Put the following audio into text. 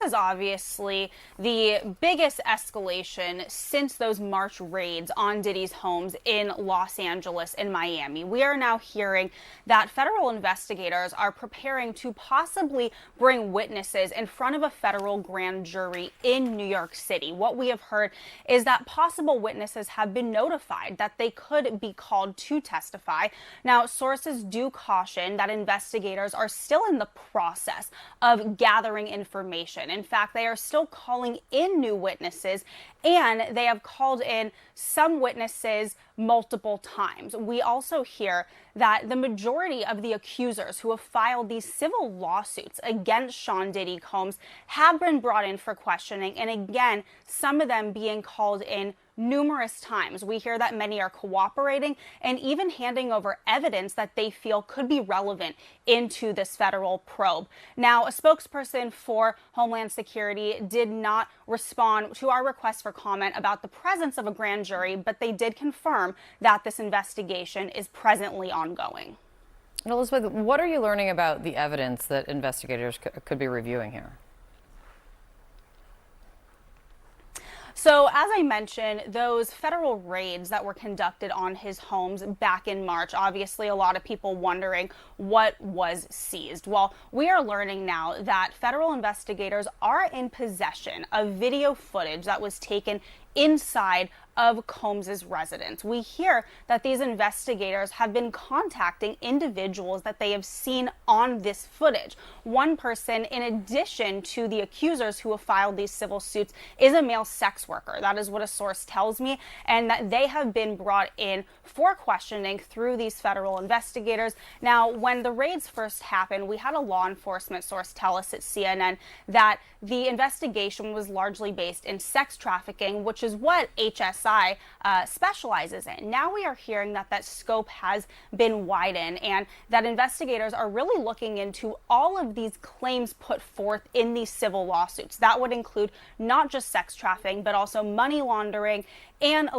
Is obviously the biggest escalation since those March raids on Diddy's homes in Los Angeles and Miami. We are now hearing that federal investigators are preparing to possibly bring witnesses in front of a federal grand jury in New York City. What we have heard is that possible witnesses have been notified that they could be called to testify. Now, sources do caution that investigators are still in the process of gathering information. In fact, they are still calling in new witnesses, and they have called in some witnesses multiple times. We also hear that the majority of the accusers who have filed these civil lawsuits against Sean Diddy Combs have been brought in for questioning, and again, some of them being called in numerous times. We hear that many are cooperating and even handing over evidence that they feel could be relevant into this federal probe. Now, a spokesperson for Homeland Security did not respond to our request for comment about the presence of a grand jury, but they did confirm that this investigation is presently ongoing. And Elizabeth, what are you learning about the evidence that investigators could be reviewing here? So, as I mentioned, those federal raids that were conducted on his homes back in March, obviously a lot of people wondering what was seized. Well, we are learning now that federal investigators are in possession of video footage that was taken inside of Combs's residence. We hear that these investigators have been contacting individuals that they have seen on this footage. One person, in addition to the accusers who have filed these civil suits, is a male sex worker. That is what a source tells me, and that they have been brought in for questioning through these federal investigators. Now, when the raids first happened, we had a law enforcement source tell us at CNN that the investigation was largely based in sex trafficking, which is what HSI specializes in. Now we are hearing that that scope has been widened and that investigators are really looking into all of these claims put forth in these civil lawsuits. That would include not just sex trafficking, but also money laundering and